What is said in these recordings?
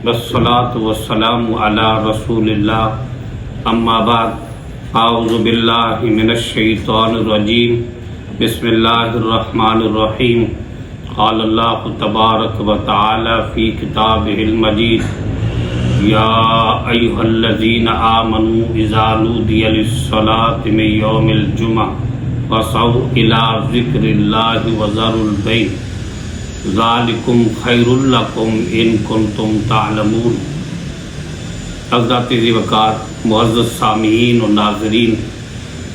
والصلاة والسلام على رسول اللہ اما بعد اعوذ باللہ من الشیطان الرجیم بسم اللہ الرحمن الرحیم قال اللہ تبارک و تعالی فی کتابہ المجید یا ایھا الذین آمنوا اذا نودی للصلاة من یوم الجمعہ فاسعوا الی ذکر اللہ وذروا البیع ذالکم خیر لکم ان کنتم تعلمون۔ حضرات ذی وقار معزز سامعین و ناظرین،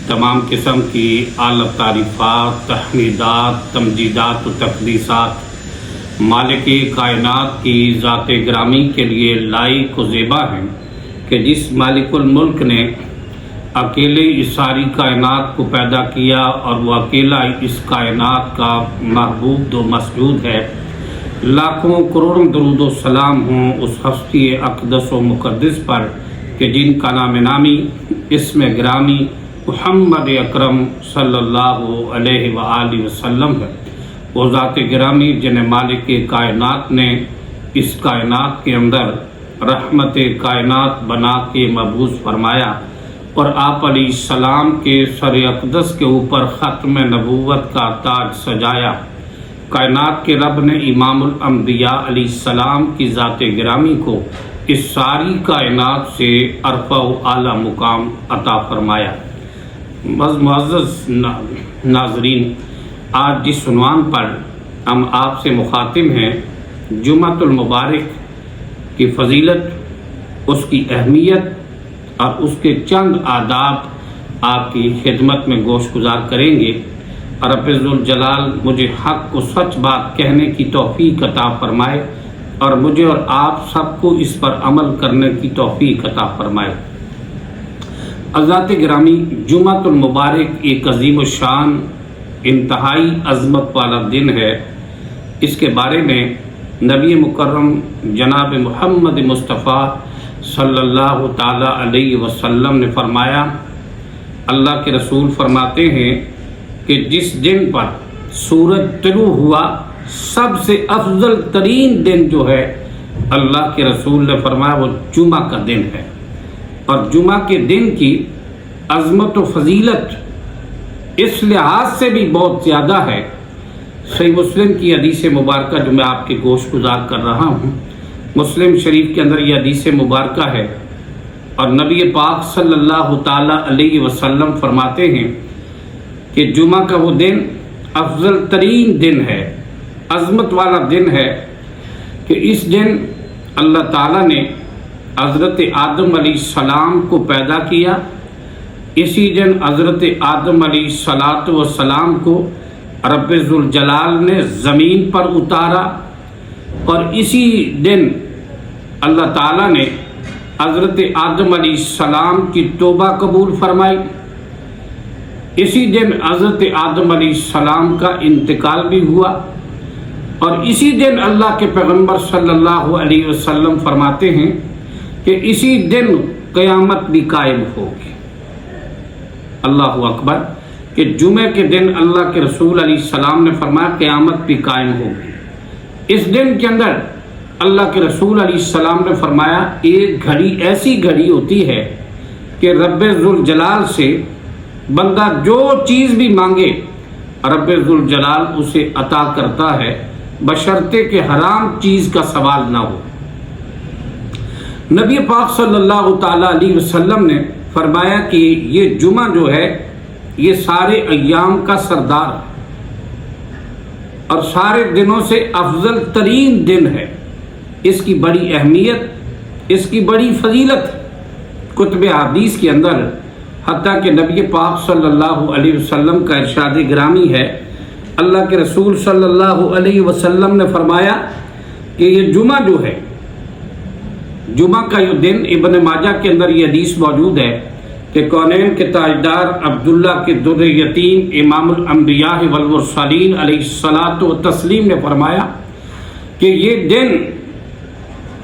تمام قسم کی اعلیٰ تعریفات، تحمیدات، تمجیدات و تقدیسات مالک کائنات کی ذات گرامی کے لیے لائق و زیبا ہیں کہ جس مالک الملک نے اکیلے اس ساری کائنات کو پیدا کیا اور وہ اکیلا اس کائنات کا محبوب و مسجود ہے۔ لاکھوں کروڑوں درود و سلام ہوں اس ہستی اقدس و مقدس پر کہ جن کا نام نامی اسم گرامی محمد اکرم صلی اللہ علیہ وآلہ وسلم ہے۔ وہ ذات گرامی جنہیں مالک کائنات نے اس کائنات کے اندر رحمت کائنات بنا کے مبعوث فرمایا اور آپ علیہ السلام کے سر اقدس کے اوپر ختم نبوت کا تاج سجایا۔ کائنات کے رب نے امام الانبیاء علیہ السلام کی ذات گرامی کو اس ساری کائنات سے عرفہ و اعلیٰ مقام عطا فرمایا۔ معزز ناظرین، آج جس عنوان پر ہم آپ سے مخاطب ہیں، جمعۃ المبارک کی فضیلت، اس کی اہمیت اور اس کے چند آداب آپ کی خدمت میں گوش گزار کریں گے۔ اور رب ذوالجلال مجھے حق و سچ بات کہنے کی توفیق عطا فرمائے اور مجھے اور آپ سب کو اس پر عمل کرنے کی توفیق عطا فرمائے۔ حضرات گرامی، جمعۃ المبارک ایک عظیم الشان انتہائی عظمت والا دن ہے۔ اس کے بارے میں نبی مکرم جناب محمد مصطفیٰ صلی اللہ تعالی علیہ وسلم نے فرمایا، اللہ کے رسول فرماتے ہیں کہ جس دن پر سورج طلوع ہوا، سب سے افضل ترین دن جو ہے، اللہ کے رسول نے فرمایا وہ جمعہ کا دن ہے۔ اور جمعہ کے دن کی عظمت و فضیلت اس لحاظ سے بھی بہت زیادہ ہے۔ صحیح مسلم کی حدیث مبارکہ جو میں آپ کے گوش گزار کر رہا ہوں، مسلم شریف کے اندر یہ حدیث مبارکہ ہے اور نبی پاک صلی اللہ تعالی علیہ وسلم فرماتے ہیں کہ جمعہ کا وہ دن افضل ترین دن ہے، عظمت والا دن ہے کہ اس دن اللہ تعالیٰ نے حضرت آدم علیہ السلام کو پیدا کیا۔ اسی دن حضرت آدم علیہ السلام کو رب ذوالجلال نے زمین پر اتارا اور اسی دن اللہ تعالیٰ نے حضرت آدم علیہ السلام کی توبہ قبول فرمائی۔ اسی دن حضرت آدم علیہ السلام کا انتقال بھی ہوا اور اسی دن اللہ کے پیغمبر صلی اللہ علیہ وسلم فرماتے ہیں کہ اسی دن قیامت بھی قائم ہوگی۔ اللہ اکبر، کہ جمعے کے دن اللہ کے رسول علیہ السلام نے فرمایا قیامت بھی قائم ہوگی۔ اس دن کے اندر اللہ کے رسول علیہ السلام نے فرمایا ایک گھڑی ایسی گھڑی ہوتی ہے کہ رب ذوالجلال سے بندہ جو چیز بھی مانگے رب ذوالجلال اسے عطا کرتا ہے، بشرطے کہ حرام چیز کا سوال نہ ہو۔ نبی پاک صلی اللہ تعالی علیہ وسلم نے فرمایا کہ یہ جمعہ جو ہے یہ سارے ایام کا سردار اور سارے دنوں سے افضل ترین دن ہے۔ اس کی بڑی اہمیت، اس کی بڑی فضیلت کتب حدیث کے اندر، حتیٰ کہ نبی پاک صلی اللہ علیہ وسلم کا ارشاد گرامی ہے، اللہ کے رسول صلی اللہ علیہ وسلم نے فرمایا کہ یہ جمعہ جو ہے، جمعہ کا یہ دن، ابن ماجہ کے اندر یہ حدیث موجود ہے کہ کونین کے تاجدار عبداللہ کے در یتیم امام الانبیاء والمرسلین علیہ الصلاۃ والتسلیم نے فرمایا کہ یہ دن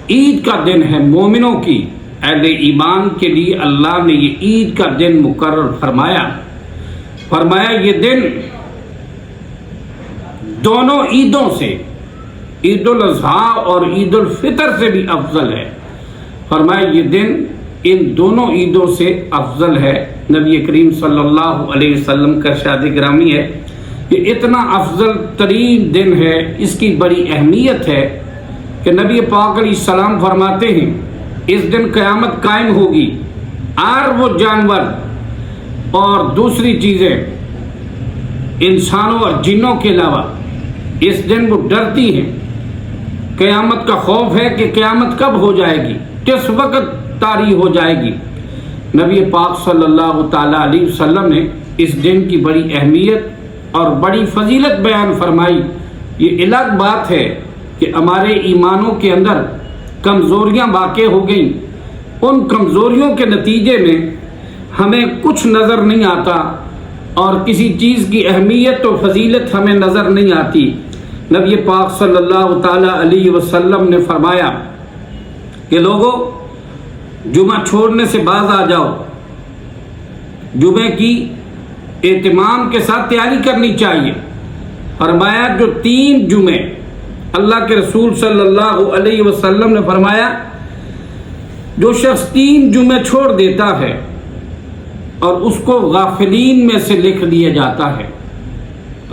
عید کا دن ہے مومنوں کی۔ اہل ایمان کے لیے اللہ نے یہ عید کا دن مقرر فرمایا یہ دن دونوں عیدوں سے، عید الاضحیٰ اور عید الفطر سے بھی افضل ہے۔ فرمایا یہ دن ان دونوں عیدوں سے افضل ہے۔ نبی کریم صلی اللہ علیہ وسلم کا ارشاد گرامی ہے کہ اتنا افضل ترین دن ہے، اس کی بڑی اہمیت ہے کہ نبی پاک علیہ السلام فرماتے ہیں اس دن قیامت قائم ہوگی، اور وہ جانور اور دوسری چیزیں انسانوں اور جنوں کے علاوہ اس دن وہ ڈرتی ہیں۔ قیامت کا خوف ہے کہ قیامت کب ہو جائے گی، کس وقت طاری ہو جائے گی۔ نبی پاک صلی اللہ تعالیٰ علیہ وسلم نے اس دن کی بڑی اہمیت اور بڑی فضیلت بیان فرمائی۔ یہ الگ بات ہے کہ ہمارے ایمانوں کے اندر کمزوریاں واقع ہو گئیں، ان کمزوریوں کے نتیجے میں ہمیں کچھ نظر نہیں آتا اور کسی چیز کی اہمیت و فضیلت ہمیں نظر نہیں آتی۔ نبی پاک صلی اللہ تعالیٰ علیہ وسلم نے فرمایا کہ لوگوں جمعہ چھوڑنے سے باز آ جاؤ، جمعے کی اہتمام کے ساتھ تیاری کرنی چاہیے۔ فرمایا جو 3 جمعے، اللہ کے رسول صلی اللہ علیہ وسلم نے فرمایا جو شخص 3 جمعے چھوڑ دیتا ہے اور اس کو غافلین میں سے لکھ دیا جاتا ہے،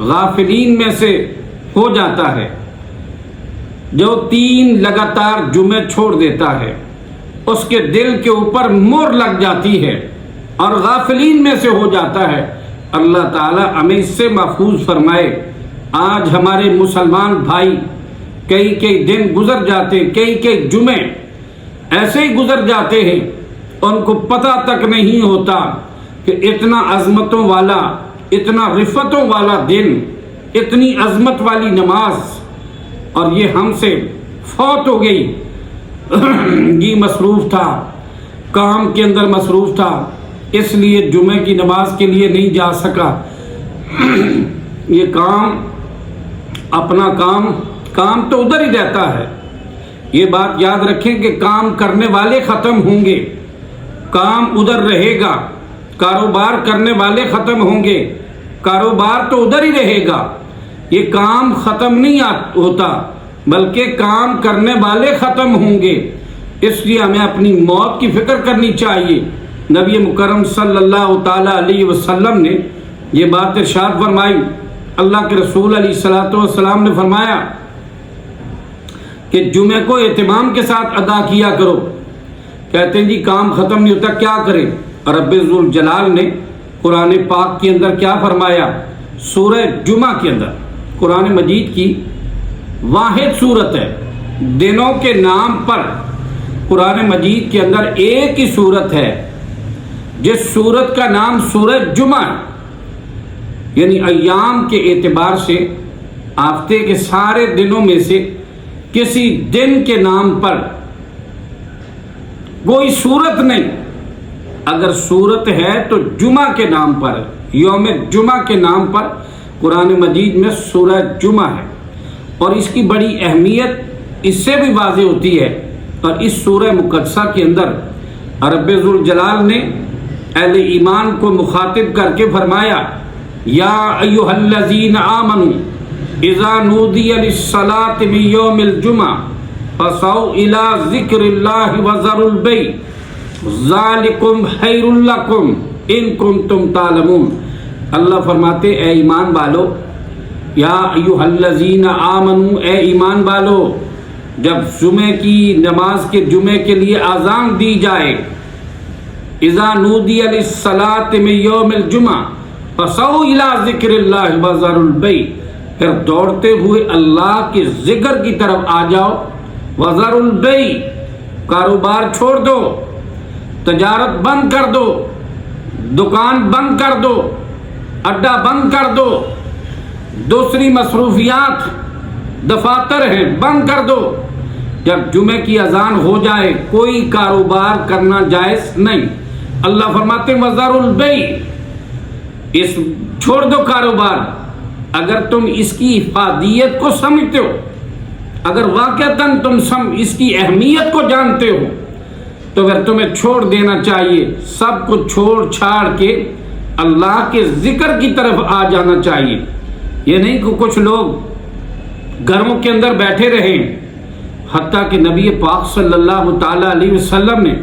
غافلین میں سے ہو جاتا ہے۔ جو 3 لگاتار جمعے چھوڑ دیتا ہے اس کے دل کے اوپر مہر لگ جاتی ہے اور غافلین میں سے ہو جاتا ہے۔ اللہ تعالیٰ ہمیں اس سے محفوظ فرمائے۔ آج ہمارے مسلمان بھائی کئی دن گزر جاتے، کئی جمعے ایسے ہی گزر جاتے ہیں، ان کو پتہ تک نہیں ہوتا کہ اتنا عظمتوں والا، اتنا رفتوں والا دن، اتنی عظمت والی نماز، اور یہ ہم سے فوت ہو گئی۔ یہ مصروف تھا، کام کے اندر مصروف تھا، اس لیے جمعے کی نماز کے لیے نہیں جا سکا۔ یہ کام، اپنا کام تو ادھر ہی رہتا ہے۔ یہ بات یاد رکھیں کہ کام کرنے والے ختم ہوں گے، کام ادھر رہے گا۔ کاروبار کرنے والے ختم ہوں گے، کاروبار تو ادھر ہی رہے گا۔ یہ کام ختم نہیں ہوتا بلکہ کام کرنے والے ختم ہوں گے۔ اس لیے ہمیں اپنی موت کی فکر کرنی چاہیے۔ نبی مکرم صلی اللہ تعالیٰ علیہ وسلم نے یہ بات ارشاد فرمائی۔ اللہ کے رسول علیہ الصلوۃ والسلام نے فرمایا کہ جمعے کو اہتمام کے ساتھ ادا کیا کرو۔ کہتے ہیں جی کام ختم نہیں ہوتا، کیا کریں؟ رب ذوالجلال نے قرآن پاک کے اندر کیا فرمایا؟ سورہ جمعہ کے اندر، قرآن مجید کی واحد صورت ہے، دنوں کے نام پر قرآن مجید کے اندر ایک ہی صورت ہے جس صورت کا نام سورہ جمعہ، یعنی ایام کے اعتبار سے ہفتے کے سارے دنوں میں سے کسی دن کے نام پر کوئی صورت نہیں۔ اگر صورت ہے تو جمعہ کے نام پر، یوم جمعہ کے نام پر قرآن مجید میں سورہ جمعہ ہے، اور اس کی بڑی اہمیت اس سے بھی واضح ہوتی ہے۔ اور اس سورہ مقدسہ کے اندر رب ذوالجلال نے اہل ایمان کو مخاطب کر کے فرمایا یا ایھا الذین آمنوا اذا نودی للصلاۃ من یوم الجمعہ فاسعوا الی ذکر اللہ وذروا البیع ذالکم خیر لکم ان کنتم تعلمون۔ اللہ فرماتے اے ایمان والو، یا ایھا الذین آمنوا، اے ایمان والو، جب جمعے کی نماز کے جمعے کے لیے اذان دی جائے، اذا نودی للصلاۃ من یوم الجمعہ فاسعوا الی ذکر اللہ وذروا البیع، پھر دوڑتے ہوئے اللہ کے ذکر کی طرف آ جاؤ۔ وذروا البیع، کاروبار چھوڑ دو، تجارت بند کر دو، دکان بند کر دو، اڈا بند کر دو، دوسری مصروفیات دفاتر ہیں بند کر دو۔ جب جمعے کی اذان ہو جائے کوئی کاروبار کرنا جائز نہیں۔ اللہ فرماتے وذروا البیع، اس چھوڑ دو کاروبار۔ اگر تم اس کی افادیت کو سمجھتے ہو، اگر واقعتاً تم اس کی اہمیت کو جانتے ہو تو پھر تمہیں چھوڑ دینا چاہیے، سب کو چھوڑ چھاڑ کے اللہ کے ذکر کی طرف آ جانا چاہیے۔ یہ نہیں کہ کچھ لوگ گھروں کے اندر بیٹھے رہیں، حتیٰ کہ نبی پاک صلی اللہ تعالیٰ علیہ وسلم نے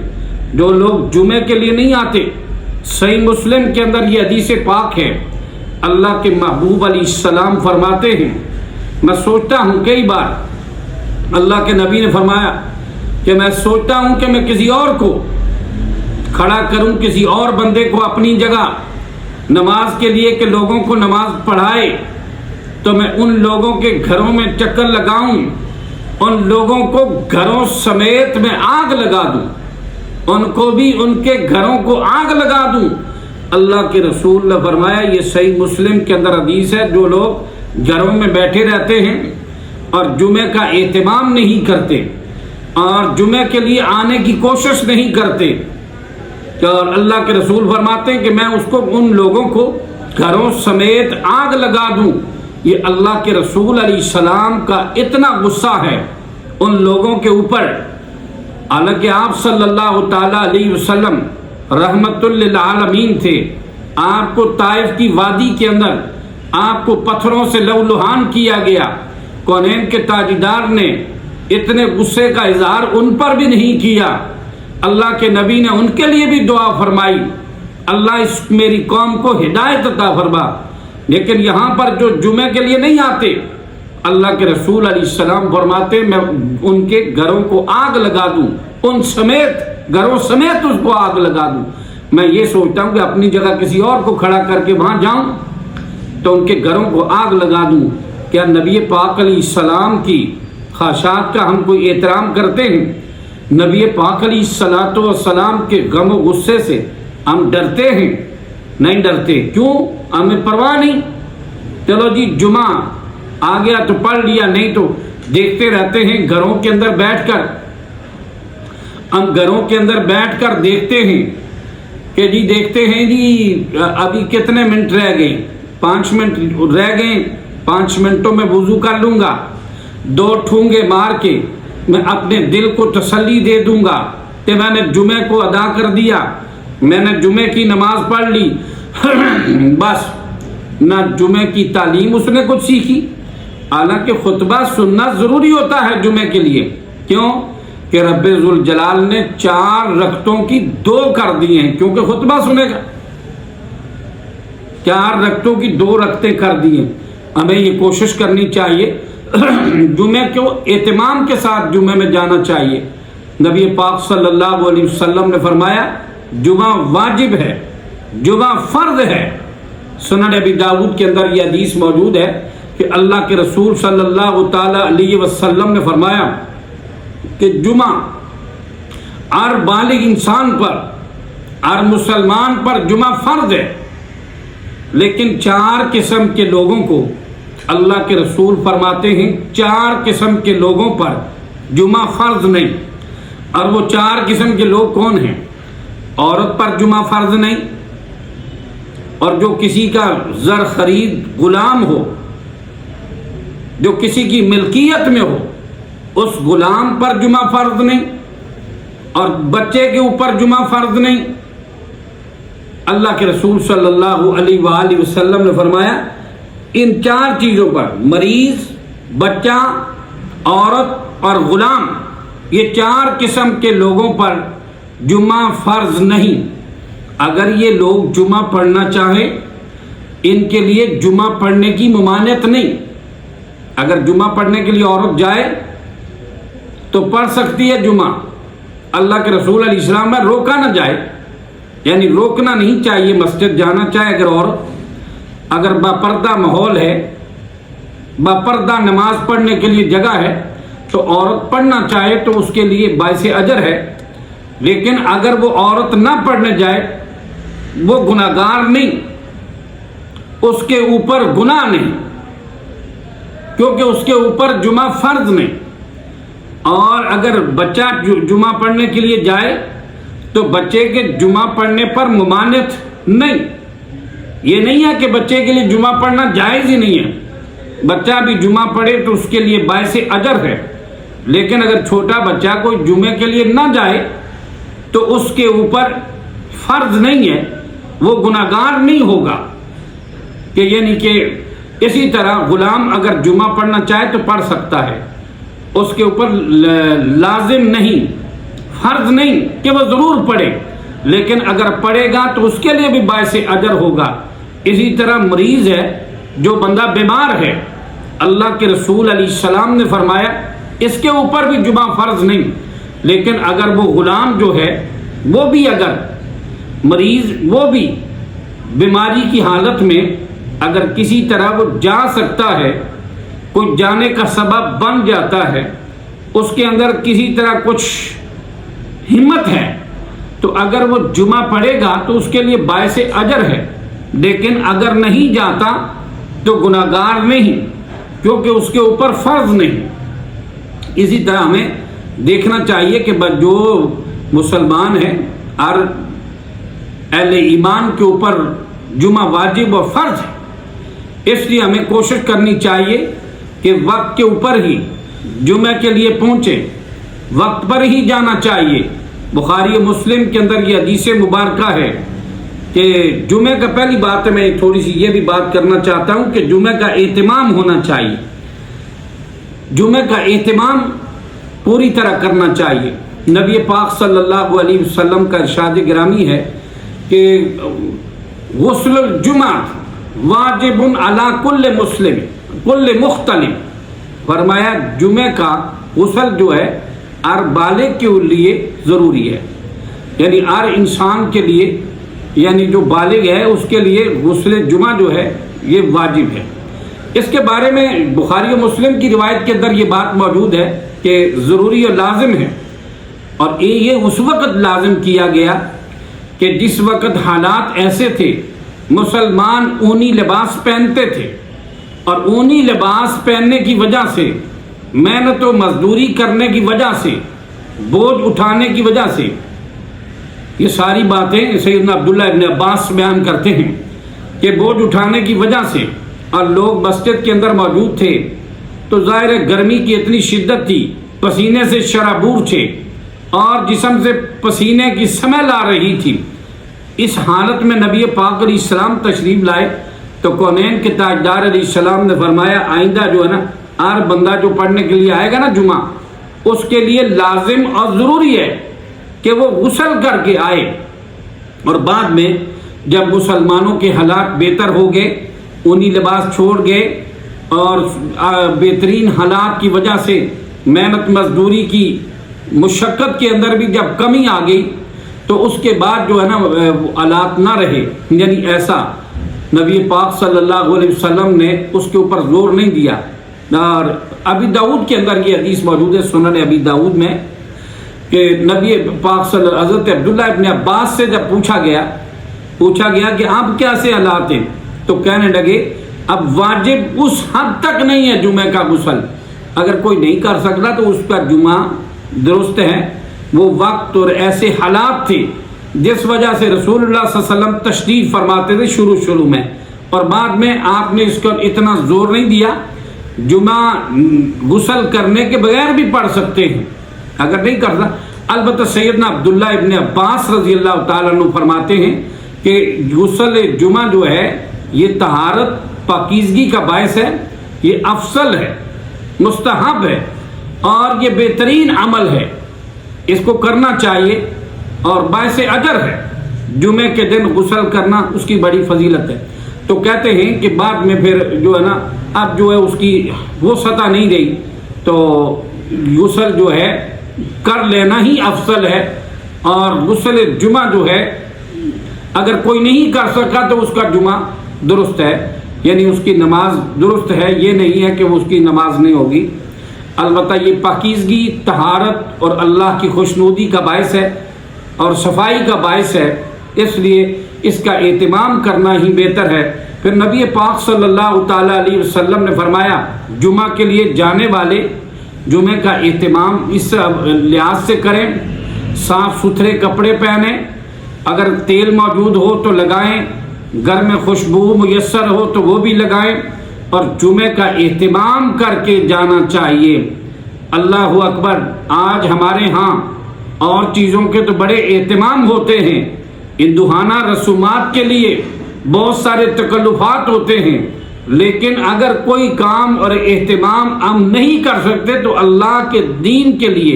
جو لوگ جمعے کے لیے نہیں آتے، صحیح مسلم کے اندر یہ حدیث پاک ہے، اللہ کے محبوب علیہ السلام فرماتے ہیں، میں سوچتا ہوں کئی بار اللہ کے نبی نے فرمایا کہ میں سوچتا ہوں کہ میں کسی اور کو کھڑا کروں، کسی اور بندے کو اپنی جگہ نماز کے لیے کہ لوگوں کو نماز پڑھائے، تو میں ان لوگوں کے گھروں میں چکر لگاؤں، ان لوگوں کو گھروں سمیت میں آگ لگا دوں، ان کو بھی ان کے گھروں کو آگ لگا دوں۔ اللہ کے رسول نے فرمایا، یہ صحیح مسلم کے اندر حدیث ہے، جو لوگ گھروں میں بیٹھے رہتے ہیں اور جمعے کا اہتمام نہیں کرتے اور جمعے کے لیے آنے کی کوشش نہیں کرتے، اور اللہ کے رسول فرماتے ہیں کہ میں اس کو ان لوگوں کو گھروں سمیت آگ لگا دوں۔ یہ اللہ کے رسول علیہ السلام کا اتنا غصہ ہے ان لوگوں کے اوپر، حالانکہ آپ صلی اللہ تعالیٰ علیہ وسلم رحمت للعالمین تھے، آپ کو طائف کی وادی کے اندر آپ کو پتھروں سے لہولہان کیا گیا، کونین کے تاجدار نے اتنے غصے کا اظہار ان پر بھی نہیں کیا، اللہ کے نبی نے ان کے لیے بھی دعا فرمائی، اللہ اس میری قوم کو ہدایت عطا فرما۔ لیکن یہاں پر جو جمعے کے لیے نہیں آتے، اللہ کے رسول علیہ السلام فرماتے میں ان کے گھروں کو آگ لگا دوں، ان سمیت گھروں سمیت اس کو آگ لگا دوں۔ میں یہ سوچتا ہوں کہ اپنی جگہ کسی اور کو کھڑا کر کے وہاں جاؤں تو ان کے گھروں کو آگ لگا دوں۔ کیا نبی پاک علیہ السلام کی خواہشات کا ہم کوئی احترام کرتے ہیں؟ نبی پاک علیہ السلام کے غم و غصے سے ہم ڈرتے ہیں؟ نہیں ڈرتے۔ کیوں؟ ہمیں پرواہ نہیں، چلو جی جمعہ آ گیا تو پڑھ لیا، نہیں تو دیکھتے رہتے ہیں گھروں کے اندر بیٹھ کر، ہم گھروں کے اندر بیٹھ کر دیکھتے ہیں کہ جی دیکھتے ہیں جی ابھی کتنے منٹ رہ گئے، 5 منٹ رہ گئے، 5 منٹوں میں وضو کر لوں گا، 2 ٹھونگے مار کے میں اپنے دل کو تسلی دے دوں گا کہ میں نے جمعے کو ادا کر دیا، میں نے جمعے کی نماز پڑھ لی۔ بس نہ جمعے کی تعلیم اس نے کچھ سیکھی، حالانکہ خطبہ سننا ضروری ہوتا ہے جمعے کے لیے۔ کیوں؟ کہ رب ذوالجلال نے 4 رکعتوں کی 2 کر دی ہیں، کیونکہ خطبہ سنے گا، 4 رکعتوں کی 2 رکعتیں کر دی ہیں۔ ہمیں یہ کوشش کرنی چاہیے جمعے کو اہتمام کے ساتھ جمعے میں جانا چاہیے۔ نبی پاک صلی اللہ علیہ وسلم نے فرمایا جمعہ واجب ہے، جمعہ فرض ہے۔ سنن ابی داؤد کے اندر یہ حدیث موجود ہے کہ اللہ کے رسول صلی اللہ تعالی علیہ وسلم نے فرمایا کہ جمعہ ہر بالغ انسان پر، ہر مسلمان پر جمعہ فرض ہے، لیکن 4 قسم کے لوگوں کو اللہ کے رسول فرماتے ہیں 4 قسم کے لوگوں پر جمعہ فرض نہیں۔ اور وہ 4 قسم کے لوگ کون ہیں؟ عورت پر جمعہ فرض نہیں، اور جو کسی کا زر خرید غلام ہو، جو کسی کی ملکیت میں ہو، اس غلام پر جمعہ فرض نہیں، اور بچے کے اوپر جمعہ فرض نہیں۔ اللہ کے رسول صلی اللہ علیہ وآلہ وسلم نے فرمایا ان 4 چیزوں پر، مریض، بچہ، عورت اور غلام، یہ 4 قسم کے لوگوں پر جمعہ فرض نہیں۔ اگر یہ لوگ جمعہ پڑھنا چاہیں، ان کے لیے جمعہ پڑھنے کی ممانعت نہیں۔ اگر جمعہ پڑھنے کے لیے عورت جائے تو پڑھ سکتی ہے جمعہ، اللہ کے رسول علیہ السلام میں روکا نہ جائے، یعنی روکنا نہیں چاہیے، مسجد جانا چاہے اگر عورت، اگر باپردہ ماحول ہے، باپردہ نماز پڑھنے کے لیے جگہ ہے تو عورت پڑھنا چاہے تو اس کے لیے باعث اجر ہے۔ لیکن اگر وہ عورت نہ پڑھنے جائے، وہ گناہگار نہیں، اس کے اوپر گناہ نہیں، کیونکہ اس کے اوپر جمعہ فرض نہیں۔ اور اگر بچہ جمعہ پڑھنے کے لیے جائے تو بچے کے جمعہ پڑھنے پر ممانعت نہیں۔ یہ نہیں ہے کہ بچے کے لیے جمعہ پڑھنا جائز ہی نہیں ہے، بچہ بھی جمعہ پڑھے تو اس کے لیے باعث اجر ہے۔ لیکن اگر چھوٹا بچہ کوئی جمعے کے لیے نہ جائے تو اس کے اوپر فرض نہیں ہے، وہ گناہگار نہیں ہوگا، کہ یعنی کہ اسی طرح غلام اگر جمعہ پڑھنا چاہے تو پڑھ سکتا ہے، اس کے اوپر لازم نہیں، فرض نہیں کہ وہ ضرور پڑھے، لیکن اگر پڑھے گا تو اس کے لیے بھی باعث اجر ہوگا۔ اسی طرح مریض ہے، جو بندہ بیمار ہے، اللہ کے رسول علیہ السلام نے فرمایا اس کے اوپر بھی جمعہ فرض نہیں، لیکن اگر وہ غلام جو ہے وہ بھی اگر مریض، وہ بھی بیماری کی حالت میں اگر کسی طرح وہ جا سکتا ہے، کوئی جانے کا سبب بن جاتا ہے، اس کے اندر کسی طرح کچھ ہمت ہے، تو اگر وہ جمعہ پڑھے گا تو اس کے لیے باعث اجر ہے، لیکن اگر نہیں جاتا تو گناہگار نہیں، کیونکہ اس کے اوپر فرض نہیں۔ اسی طرح ہمیں دیکھنا چاہیے کہ جو مسلمان ہیں اور اہل ایمان کے اوپر جمعہ واجب و فرض ہے، اس لیے ہمیں کوشش کرنی چاہیے کہ وقت کے اوپر ہی جمعہ کے لیے پہنچے، وقت پر ہی جانا چاہیے۔ بخاری و مسلم کے اندر یہ حدیث مبارکہ ہے کہ جمعہ کا، پہلی بات ہے میں تھوڑی سی یہ بھی بات کرنا چاہتا ہوں کہ جمعہ کا اہتمام ہونا چاہیے، جمعہ کا اہتمام پوری طرح کرنا چاہیے۔ نبی پاک صلی اللہ علیہ وسلم کا ارشاد گرامی ہے کہ غسل الجمعہ واجب علی کل مسلم کل مختلف، فرمایا جمعہ کا غسل جو ہے ہر بالغ کے لیے ضروری ہے، یعنی ہر انسان کے لیے، یعنی جو بالغ ہے اس کے لیے غسل جمعہ جو ہے یہ واجب ہے۔ اس کے بارے میں بخاری و مسلم کی روایت کے اندر یہ بات موجود ہے کہ ضروری اور لازم ہے، اور یہ اس وقت لازم کیا گیا کہ جس وقت حالات ایسے تھے، مسلمان اونی لباس پہنتے تھے، اور اونی لباس پہننے کی وجہ سے، محنت و مزدوری کرنے کی وجہ سے، بوجھ اٹھانے کی وجہ سے، یہ ساری باتیں سیدنا عبداللہ ابن عباس بیان کرتے ہیں کہ بوجھ اٹھانے کی وجہ سے، اور لوگ مسجد کے اندر موجود تھے تو ظاہر ہے گرمی کی اتنی شدت تھی، پسینے سے شرابور تھے اور جسم سے پسینے کی سمیل آ رہی تھی۔ اس حالت میں نبی پاک علیہ السلام تشریف لائے تو کونین کے تاجدار علیہ السلام نے فرمایا آئندہ جو ہے نا، ہر بندہ جو پڑھنے کے لیے آئے گا نا جمعہ، اس کے لیے لازم اور ضروری ہے کہ وہ غسل کر کے آئے۔ اور بعد میں جب مسلمانوں کے حالات بہتر ہو گئے، اونی لباس چھوڑ گئے، اور بہترین حالات کی وجہ سے محنت مزدوری کی مشقت کے اندر بھی جب کمی آ گئی، تو اس کے بعد جو ہے نا حالات نہ رہے، یعنی ایسا نبی پاک صلی اللہ علیہ وسلم نے اس کے اوپر زور نہیں دیا۔ اور ابی داؤد کے اندر یہ حدیث موجود ہے، سنن ابی داؤد میں، کہ نبی پاک صلی اللہ علیہ وسلم حضرت عبداللہ ابن عباس سے جب پوچھا گیا کہ آپ کیسے حالات ہیں، تو کہنے لگے اب واجب اس حد تک نہیں ہے جمعہ کا غسل، اگر کوئی نہیں کر سکتا تو اس کا جمعہ درست ہے۔ وہ وقت اور ایسے حالات تھے جس وجہ سے رسول اللہ صلی اللہ علیہ وسلم تشریف فرماتے تھے شروع میں، اور بعد میں آپ نے اس پر اتنا زور نہیں دیا۔ جمعہ غسل کرنے کے بغیر بھی پڑھ سکتے ہیں اگر نہیں کرتا۔ البتہ سیدنا عبداللہ ابن عباس رضی اللہ تعالیٰ عنہ فرماتے ہیں کہ غسل جمعہ جو ہے یہ طہارت پاکیزگی کا باعث ہے، یہ افضل ہے، مستحب ہے، اور یہ بہترین عمل ہے، اس کو کرنا چاہیے اور باعث اجر ہے۔ جمعے کے دن غسل کرنا اس کی بڑی فضیلت ہے۔ تو کہتے ہیں کہ بعد میں پھر جو ہے نا، اب جو ہے اس کی وہ سطح نہیں رہی، تو غسل جو ہے کر لینا ہی افضل ہے۔ اور غسل جمعہ جو ہے اگر کوئی نہیں کر سکا تو اس کا جمعہ درست ہے، یعنی اس کی نماز درست ہے، یہ نہیں ہے کہ اس کی نماز نہیں ہوگی۔ البتہ یہ پاکیزگی، طہارت اور اللہ کی خوشنودی کا باعث ہے اور صفائی کا باعث ہے، اس لیے اس کا اہتمام کرنا ہی بہتر ہے۔ پھر نبی پاک صلی اللہ تعالیٰ علیہ وسلم نے فرمایا جمعہ کے لیے جانے والے جمعہ کا اہتمام اس لحاظ سے کریں، صاف ستھرے کپڑے پہنیں، اگر تیل موجود ہو تو لگائیں، گھر میں خوشبو میسر ہو تو وہ بھی لگائیں، اور جمعہ کا اہتمام کر کے جانا چاہیے۔ اللہ اکبر! آج ہمارے ہاں اور چیزوں کے تو بڑے اہتمام ہوتے ہیں، ہندوانہ رسومات کے لیے بہت سارے تکلفات ہوتے ہیں، لیکن اگر کوئی کام اور اہتمام ہم نہیں کر سکتے تو اللہ کے دین کے لیے،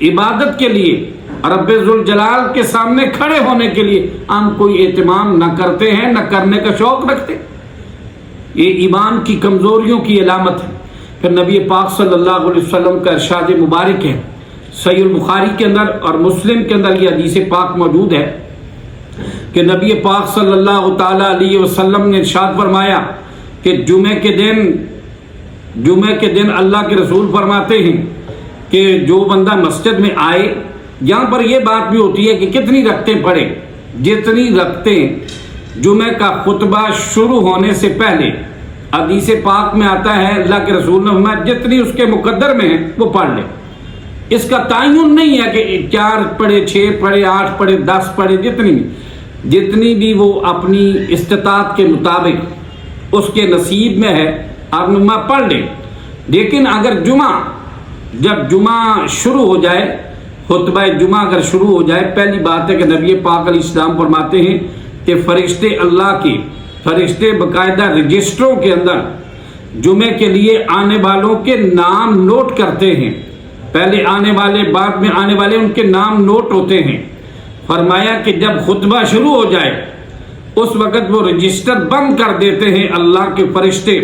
عبادت کے لیے، رب ذوالجلال کے سامنے کھڑے ہونے کے لیے ہم کوئی اہتمام نہ کرتے ہیں، نہ کرنے کا شوق رکھتے، یہ ایمان کی کمزوریوں کی علامت ہے۔ پھر نبی پاک صلی اللہ علیہ وسلم کا ارشاد مبارک ہے، صحیح البخاری کے اندر اور مسلم کے اندر یہ حدیث پاک موجود ہے کہ نبی پاک صلی اللہ تعالی علیہ وسلم نے ارشاد فرمایا کہ جمعے کے دن اللہ کے رسول فرماتے ہیں کہ جو بندہ مسجد میں آئے، یہاں پر یہ بات بھی ہوتی ہے کہ کتنی رکعتیں پڑھے، جتنی رکعتیں جمعے کا خطبہ شروع ہونے سے پہلے، حدیث پاک میں آتا ہے اللہ کے رسول نے فرمایا جتنی اس کے مقدر میں ہے وہ پڑھ لے۔ اس کا تعین نہیں ہے کہ 4 پڑھے، 6 پڑھے، 8 پڑھے، 10 پڑھے، جتنی بھی وہ اپنی استطاعت کے مطابق اس کے نصیب میں ہے آپ نما پڑھ لیں۔ لیکن اگر جب جمعہ شروع ہو جائے، خطبہ جمعہ اگر شروع ہو جائے، پہلی بات ہے کہ نبی پاک علیہ السلام فرماتے ہیں کہ فرشتے باقاعدہ رجسٹروں کے اندر جمعے کے لیے آنے والوں کے نام نوٹ کرتے ہیں، پہلے آنے والے، بعد میں آنے والے، ان کے نام نوٹ ہوتے ہیں۔ فرمایا کہ جب خطبہ شروع ہو جائے اس وقت وہ رجسٹر بند کر دیتے ہیں اللہ کے فرشتے،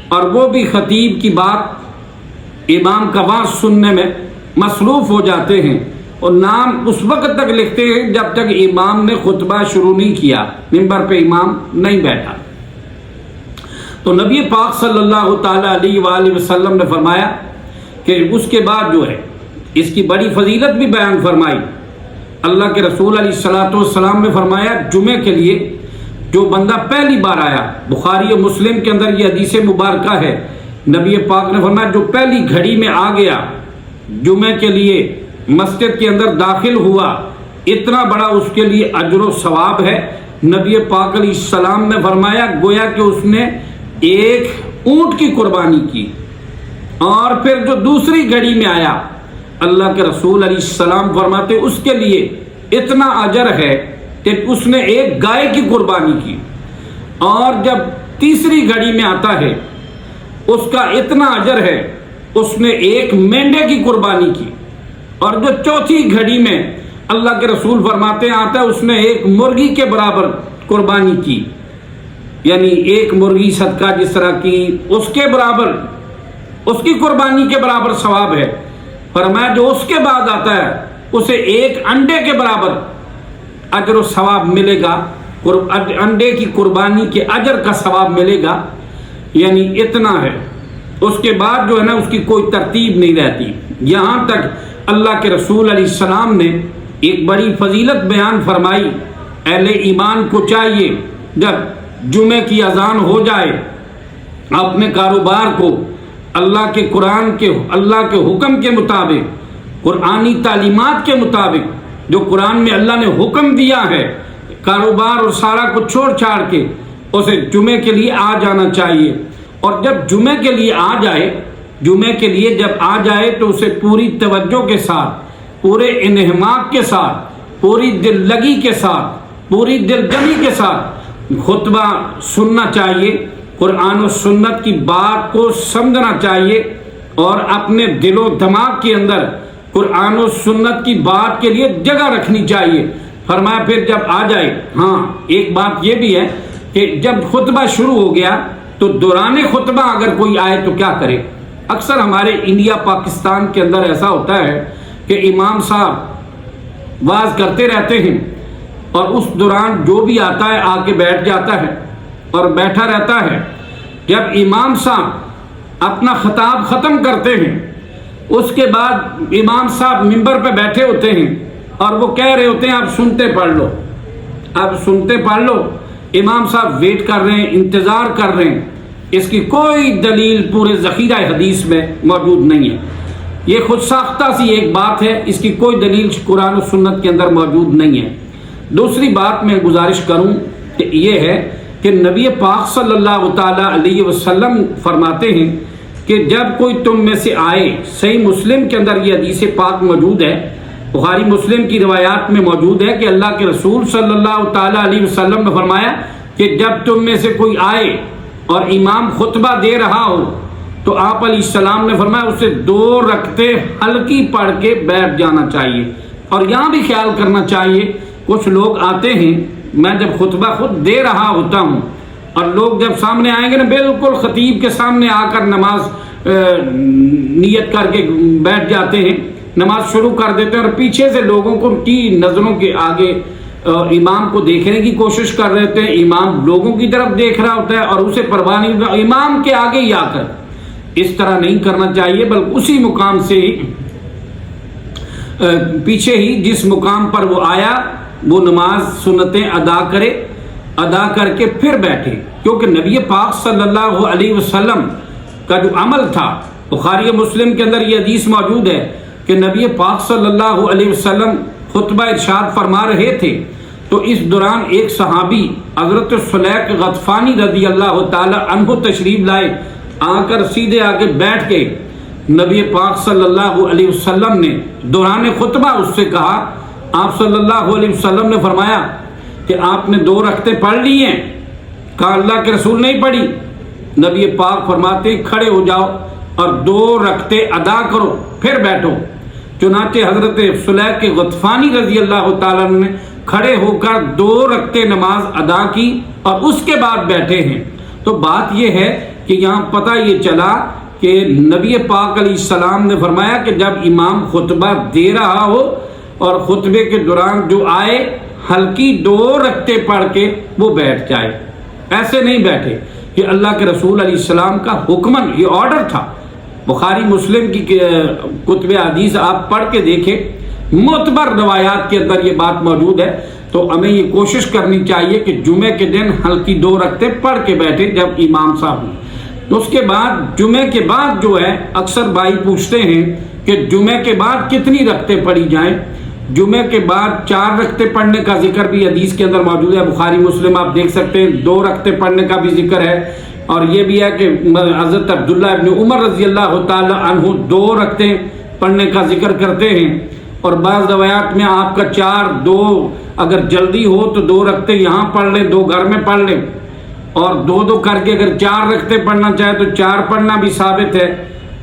اور وہ بھی خطیب کی بات، امام کا وعظ سننے میں مصروف ہو جاتے ہیں، اور نام اس وقت تک لکھتے ہیں جب تک امام نے خطبہ شروع نہیں کیا، منبر پہ امام نہیں بیٹھا۔ تو نبی پاک صلی اللہ تعالی علیہ وآلہ وسلم نے فرمایا کہ اس کے بعد جو ہے اس کی بڑی فضیلت بھی بیان فرمائی۔ اللہ کے رسول علیہ الصلوۃ والسلام نے فرمایا جمعے کے لیے جو بندہ پہلی بار آیا، بخاری و مسلم کے اندر یہ حدیث مبارکہ ہے، نبی پاک نے فرمایا جو پہلی گھڑی میں آ گیا جمعے کے لیے، مسجد کے اندر داخل ہوا، اتنا بڑا اس کے لیے اجر و ثواب ہے۔ نبی پاک علیہ السلام نے فرمایا گویا کہ اس نے ایک اونٹ کی قربانی کی، اور پھر جو دوسری گھڑی میں آیا اللہ کے رسول علیہ السلام فرماتے اس کے لیے اتنا اجر ہے کہ اس نے ایک گائے کی قربانی کی، اور جب تیسری گھڑی میں آتا ہے اس کا اتنا اجر ہے اس نے ایک مینڈے کی قربانی کی، اور جو چوتھی گھڑی میں اللہ کے رسول فرماتے آتا ہے اس نے ایک مرغی کے برابر قربانی کی، یعنی ایک مرغی صدقہ جس طرح کی اس کے برابر، اس کی قربانی کے برابر ثواب ہے۔ فرمایا جو اس کے بعد آتا ہے اسے ایک انڈے کے برابر اجر و ثواب ملے گا، انڈے کی قربانی کے اجر کا ثواب ملے گا، یعنی اتنا ہے۔ اس کے بعد جو ہے نا اس کی کوئی ترتیب نہیں رہتی۔ یہاں تک اللہ کے رسول علیہ السلام نے ایک بڑی فضیلت بیان فرمائی۔ اہل ایمان کو چاہیے جب جمعے کی اذان ہو جائے اپنے کاروبار کو اللہ کے قرآن کے، اللہ کے حکم کے مطابق، قرآنی تعلیمات کے مطابق جو قرآن میں اللہ نے حکم دیا ہے، کاروبار اور سارا کچھ چھوڑ چھاڑ کے اسے جمعے کے لیے آ جانا چاہیے۔ اور جب جمعے کے لیے آ جائے، جمعے کے لیے جب آ جائے تو اسے پوری توجہ کے ساتھ، پورے انہماک کے ساتھ، پوری دل لگی کے ساتھ، پوری دل جمی کے ساتھ خطبہ سننا چاہیے، قرآن و سنت کی بات کو سمجھنا چاہیے، اور اپنے دل و دماغ کے اندر قرآن و سنت کی بات کے لیے جگہ رکھنی چاہیے۔ فرمایا پھر جب آ جائے، ہاں ایک بات یہ بھی ہے کہ جب خطبہ شروع ہو گیا تو دوران خطبہ اگر کوئی آئے تو کیا کرے۔ اکثر ہمارے انڈیا پاکستان کے اندر ایسا ہوتا ہے کہ امام صاحب واز کرتے رہتے ہیں، اور اس دوران جو بھی آتا ہے آ کے بیٹھ جاتا ہے اور بیٹھا رہتا ہے۔ جب امام صاحب اپنا خطاب ختم کرتے ہیں اس کے بعد امام صاحب منبر پہ بیٹھے ہوتے ہیں اور وہ کہہ رہے ہوتے ہیں اب سنتے پڑھ لو، اب سنتے پڑھ لو۔ امام صاحب ویٹ کر رہے ہیں، انتظار کر رہے ہیں۔ اس کی کوئی دلیل پورے ذخیرہ حدیث میں موجود نہیں ہے، یہ خود ساختہ سی ایک بات ہے، اس کی کوئی دلیل قرآن و سنت کے اندر موجود نہیں ہے۔ دوسری بات میں گزارش کروں کہ یہ ہے کہ نبی پاک صلی اللہ تعالی علیہ وسلم فرماتے ہیں کہ جب کوئی تم میں سے آئے، صحیح مسلم کے اندر یہ حدیث پاک موجود ہے، بخاری مسلم کی روایات میں موجود ہے کہ اللہ کے رسول صلی اللہ تعالی علیہ وسلم نے فرمایا کہ جب تم میں سے کوئی آئے اور امام خطبہ دے رہا ہو تو آپ علیہ السلام نے فرمایا اسے 2 رکعتیں ہلکی پڑھ کے بیٹھ جانا چاہیے۔ اور یہاں بھی خیال کرنا چاہیے، کچھ لوگ آتے ہیں، میں جب خطبہ خود دے رہا ہوتا ہوں اور لوگ جب سامنے آئیں گے نا، بالکل خطیب کے سامنے آ کر نماز نیت کر کے بیٹھ جاتے ہیں، نماز شروع کر دیتے ہیں اور پیچھے سے لوگوں کو کی نظروں کے آگے امام کو دیکھنے کی کوشش کر رہے ہوتے ہیں، امام لوگوں کی طرف دیکھ رہا ہوتا ہے اور اسے پرواہ نہیں ہوتا، امام کے آگے ہی آ کر اس طرح نہیں کرنا چاہیے، بلکہ اسی مقام سے ہی پیچھے ہی جس مقام پر وہ آیا وہ نماز سنتیں ادا کرے، ادا کر کے پھر بیٹھے، کیونکہ نبی پاک صلی اللہ علیہ وسلم کا جو عمل تھا، بخاری مسلم کے اندر یہ حدیث موجود ہے کہ نبی پاک صلی اللہ علیہ وسلم خطبہ ارشاد فرما رہے تھے تو اس دوران ایک صحابی حضرت سلیق غطفانی رضی اللہ تعالی عنہ تشریف لائے، آ کر سیدھے آگے بیٹھ کے نبی پاک صلی اللہ علیہ وسلم نے دوران خطبہ اس سے کہا، آپ صلی اللہ علیہ وسلم نے فرمایا کہ آپ نے 2 رکعتیں پڑھ لی ہیں؟ کہا اللہ کے رسول نہیں پڑھی۔ نبی پاک فرماتے کھڑے ہو جاؤ اور 2 رکعتیں ادا کرو پھر بیٹھو۔ چنانچہ حضرت سلیق غطفانی رضی اللہ تعالیٰ نے کھڑے ہو کر 2 رکعتیں نماز ادا کی اور اس کے بعد بیٹھے ہیں۔ تو بات یہ ہے کہ یہاں پتہ یہ چلا کہ نبی پاک علیہ السلام نے فرمایا کہ جب امام خطبہ دے رہا ہو اور خطبے کے دوران جو آئے ہلکی 2 رکعتیں پڑھ کے وہ بیٹھ جائے، ایسے نہیں بیٹھے۔ یہ اللہ کے رسول علیہ السلام کا حکمن یہ آرڈر تھا۔ بخاری مسلم کی کتب حدیث آپ پڑھ کے دیکھیں، معتبر روایات کے اندر یہ بات موجود ہے۔ تو ہمیں یہ کوشش کرنی چاہیے کہ جمعے کے دن ہلکی 2 رکعتیں پڑھ کے بیٹھے جب امام صاحب ہوں۔ اس کے بعد جمعے کے بعد جو ہے اکثر بھائی پوچھتے ہیں کہ جمعے کے بعد کتنی رکعتیں پڑھی جائیں۔ جمعے کے بعد 4 رکعتیں پڑھنے کا ذکر بھی حدیث کے اندر موجود ہے، بخاری مسلم آپ دیکھ سکتے ہیں، 2 رکعتیں پڑھنے کا بھی ذکر ہے، اور یہ بھی ہے کہ حضرت عبداللہ ابن عمر رضی اللہ تعالی عنہ 2 رکعتیں پڑھنے کا ذکر کرتے ہیں، اور بعض روایات میں آپ کا 4 2 اگر جلدی ہو تو 2 رکعتیں یہاں پڑھ لیں، 2 گھر میں پڑھ لیں، اور 2 کر کے اگر 4 رکعتیں پڑھنا چاہے تو 4 پڑھنا بھی ثابت ہے،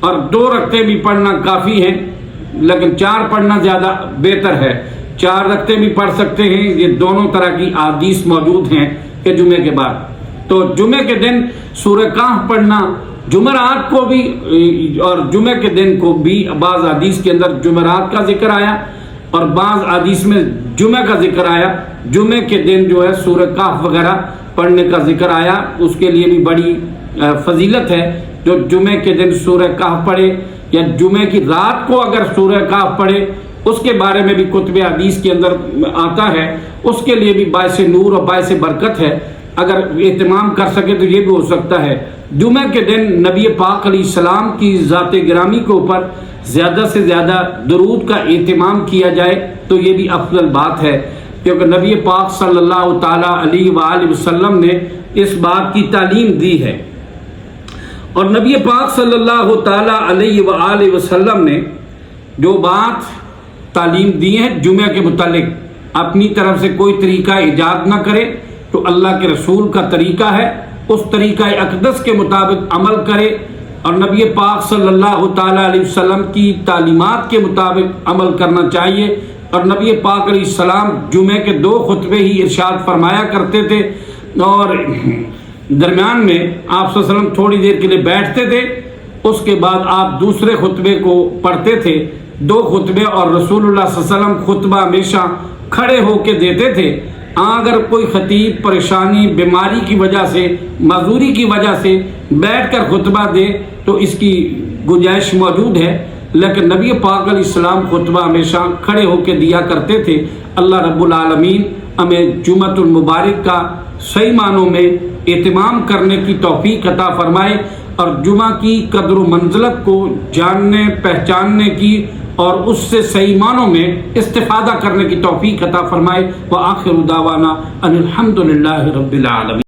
اور 2 رکعتیں بھی پڑھنا کافی ہیں، لیکن 4 پڑھنا زیادہ بہتر ہے۔ 4 رکعتیں بھی پڑھ سکتے ہیں، یہ دونوں طرح کی احادیث موجود ہیں کہ جمعے کے بعد۔ تو جمعے کے دن سورہ کہف پڑھنا، جمعرات کو بھی اور جمعے کے دن کو بھی بعض حدیث کے اندر جمعرات کا ذکر آیا اور بعض حدیث میں جمعہ کا ذکر آیا۔ جمعے کے دن جو ہے سورہ کہف وغیرہ پڑھنے کا ذکر آیا، اس کے لیے بھی بڑی فضیلت ہے۔ جو جمعے کے دن سورہ کہف پڑھے یا جمعے کی رات کو اگر سورہ کہف پڑھے، اس کے بارے میں بھی کتب حدیث کے اندر آتا ہے، اس کے لیے بھی باعث نور اور باعث برکت ہے۔ اگر اہتمام کر سکے تو یہ بھی ہو سکتا ہے۔ جمعہ کے دن نبی پاک علیہ السلام کی ذات گرامی کے اوپر زیادہ سے زیادہ درود کا اہتمام کیا جائے تو یہ بھی افضل بات ہے، کیونکہ نبی پاک صلی اللہ تعالیٰ علیہ وآلہ وسلم نے اس بات کی تعلیم دی ہے، اور نبی پاک صلی اللہ تعالیٰ علیہ وآلہ وسلم نے جو بات تعلیم دی ہے جمعہ کے متعلق، اپنی طرف سے کوئی طریقہ ایجاد نہ کرے، تو اللہ کے رسول کا طریقہ ہے اس طریقہ اقدس کے مطابق عمل کرے، اور نبی پاک صلی اللہ تعالیٰ علیہ وسلم کی تعلیمات کے مطابق عمل کرنا چاہیے۔ اور نبی پاک علیہ السلام جمعے کے 2 خطبے ہی ارشاد فرمایا کرتے تھے، اور درمیان میں آپ صلی اللہ علیہ وسلم تھوڑی دیر کے لیے بیٹھتے تھے، اس کے بعد آپ دوسرے خطبے کو پڑھتے تھے، 2 خطبے، اور رسول اللہ صلی اللہ علیہ وسلم خطبہ ہمیشہ کھڑے ہو کے دیتے تھے۔ اگر کوئی خطیب پریشانی، بیماری کی وجہ سے، معذوری کی وجہ سے بیٹھ کر خطبہ دے تو اس کی گنجائش موجود ہے، لیکن نبی پاک علیہ السلام خطبہ ہمیشہ کھڑے ہو کے دیا کرتے تھے۔ اللہ رب العالمین ہمیں جمعۃ المبارک کا صحیح معنوں میں اہتمام کرنے کی توفیق عطا فرمائے، اور جمعہ کی قدر و منزلت کو جاننے پہچاننے کی اور اس سے صحیح معنوں میں استفادہ کرنے کی توفیق عطا فرمائے۔ وآخر دعوانا ان الحمد للہ رب العالمین۔